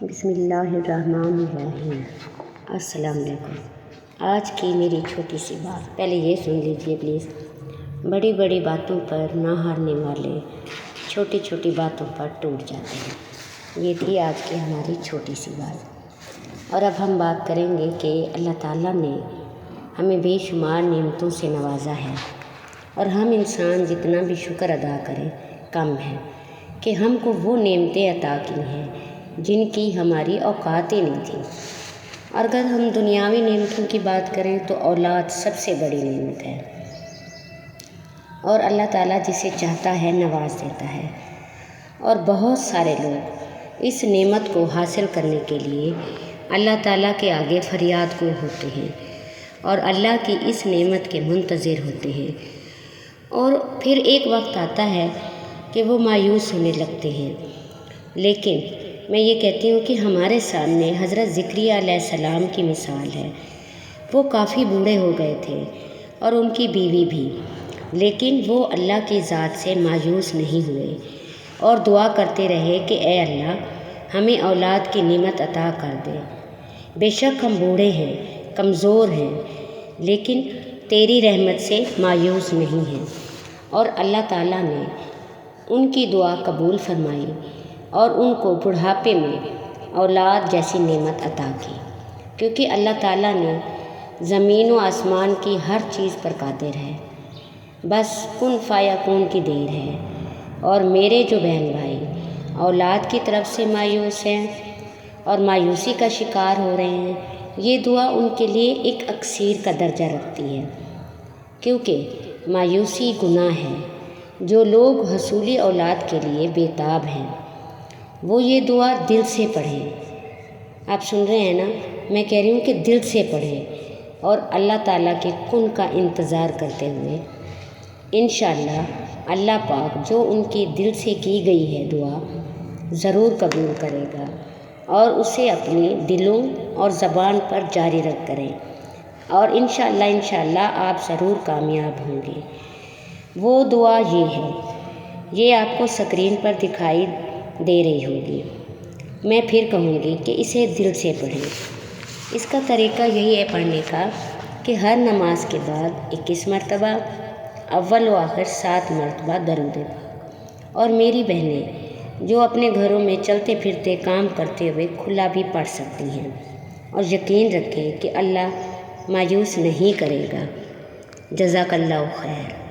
بسم اللہ الرحمن الرحیم۔ السلام علیکم۔ آج کی میری چھوٹی سی بات پہلے یہ سن لیجئے پلیز۔ بڑی بڑی باتوں پر نہ ہارنے والے چھوٹی چھوٹی باتوں پر ٹوٹ جاتے ہیں۔ یہ تھی آج کی ہماری چھوٹی سی بات۔ اور اب ہم بات کریں گے کہ اللہ تعالیٰ نے ہمیں بے شمار نعمتوں سے نوازا ہے، اور ہم انسان جتنا بھی شکر ادا کریں کم ہے کہ ہم کو وہ نعمتیں عطا کی ہیں جن کی ہماری اوقات ہی نہیں تھی۔ اور اگر ہم دنیاوی نعمتوں کی بات کریں تو اولاد سب سے بڑی نعمت ہے، اور اللہ تعالیٰ جسے چاہتا ہے نواز دیتا ہے، اور بہت سارے لوگ اس نعمت کو حاصل کرنے کے لیے اللہ تعالیٰ کے آگے فریاد کو ہوتے ہیں اور اللہ کی اس نعمت کے منتظر ہوتے ہیں، اور پھر ایک وقت آتا ہے کہ وہ مایوس ہونے لگتے ہیں۔ لیکن میں یہ کہتی ہوں کہ ہمارے سامنے حضرت زکریا علیہ السلام کی مثال ہے۔ وہ کافی بوڑھے ہو گئے تھے اور ان کی بیوی بھی، لیکن وہ اللہ کی ذات سے مایوس نہیں ہوئے اور دعا کرتے رہے کہ اے اللہ ہمیں اولاد کی نعمت عطا کر دے۔ بے شک ہم بوڑھے ہیں، کمزور ہیں، لیکن تیری رحمت سے مایوس نہیں ہیں۔ اور اللہ تعالیٰ نے ان کی دعا قبول فرمائی اور ان کو بڑھاپے میں اولاد جیسی نعمت عطا کی، کیونکہ اللہ تعالیٰ نے زمین و آسمان کی ہر چیز پر قادر ہے، بس کن فیکون کی دیر ہے۔ اور میرے جو بہن بھائی اولاد کی طرف سے مایوس ہیں اور مایوسی کا شکار ہو رہے ہیں، یہ دعا ان کے لیے ایک اکسیر کا درجہ رکھتی ہے، کیونکہ مایوسی گناہ ہے۔ جو لوگ حصول اولاد کے لیے بیتاب ہیں وہ یہ دعا دل سے پڑھیں۔ آپ سن رہے ہیں نا، میں کہہ رہی ہوں کہ دل سے پڑھیں اور اللہ تعالیٰ کے کن کا انتظار کرتے ہوئے انشاءاللہ اللہ پاک جو ان کی دل سے کی گئی ہے دعا ضرور قبول کرے گا، اور اسے اپنے دلوں اور زبان پر جاری رکھ کریں، اور انشاءاللہ آپ ضرور کامیاب ہوں گے۔ وہ دعا یہ ہے، یہ آپ کو اسکرین پر دکھائی دے رہی ہوگی۔ میں پھر کہوں گی کہ اسے دل سے پڑھیں۔ اس کا طریقہ یہی ہے پڑھنے کا کہ ہر نماز کے بعد 21 مرتبہ، اول و آخر 7 مرتبہ درود پاک۔ اور میری بہنیں جو اپنے گھروں میں چلتے پھرتے کام کرتے ہوئے کھلا بھی پڑھ سکتی ہیں، اور یقین رکھیں کہ اللہ مایوس نہیں کرے گا۔ جزاک اللہ خیر۔